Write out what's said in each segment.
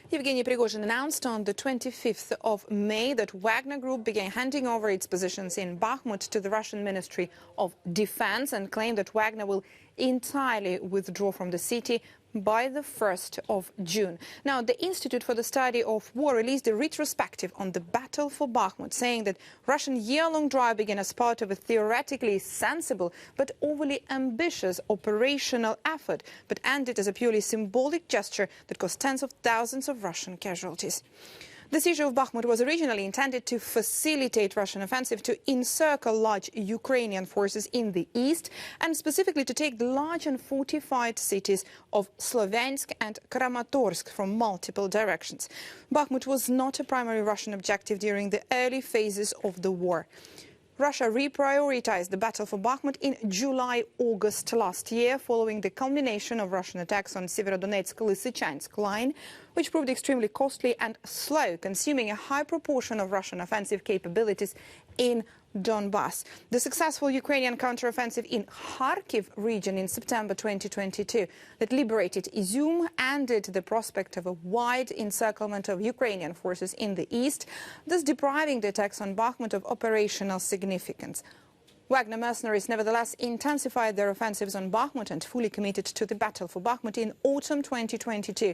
Yevgeny Prigozhin announced on the 25th of May that Wagner Group began handing over its positions in Bachmut to the Russian Ministry of Defense and claimed that Wagner will entirely withdraw from the city by the 1st of June. Now, the Institute for the Study of War released a retrospective on the battle for Bakhmut, saying that Russian year-long drive began as part of a theoretically sensible but overly ambitious operational effort, but ended as a purely symbolic gesture that cost tens of thousands of Russian casualties. The siege of Bakhmut was originally intended to facilitate Russian offensive to encircle large Ukrainian forces in the east and specifically to take the large and fortified cities of Sloviansk and Kramatorsk from multiple directions. Bakhmut was not a primary Russian objective during the early phases of the war. Russia reprioritized the battle for Bakhmut in July-August last year, following the culmination of Russian attacks on Severodonetsk-Lysychansk line, which proved extremely costly and slow, consuming a high proportion of Russian offensive capabilities in Donbas. The successful Ukrainian counteroffensive in Kharkiv region in September 2022 that liberated Izum ended the prospect of a wide encirclement of Ukrainian forces in the east, thus depriving the attacks on Bakhmut of operational significance. Wagner mercenaries nevertheless intensified their offensives on Bakhmut and fully committed to the battle for Bakhmut in autumn 2022,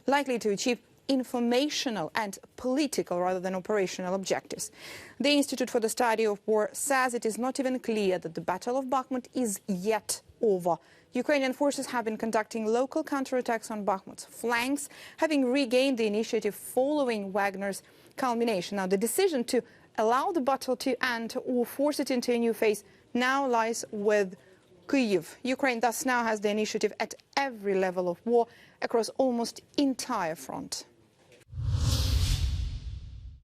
likely to achieve informational and political rather than operational objectives. The Institute for the Study of War says it is not even clear that the Battle of Bakhmut is yet over. Ukrainian forces have been conducting local counterattacks on Bakhmut's flanks, having regained the initiative following Wagner's culmination. Now, the decision to allow the battle to end or force it into a new phase now lies with Kyiv. Ukraine thus now has the initiative at every level of war across almost entire front.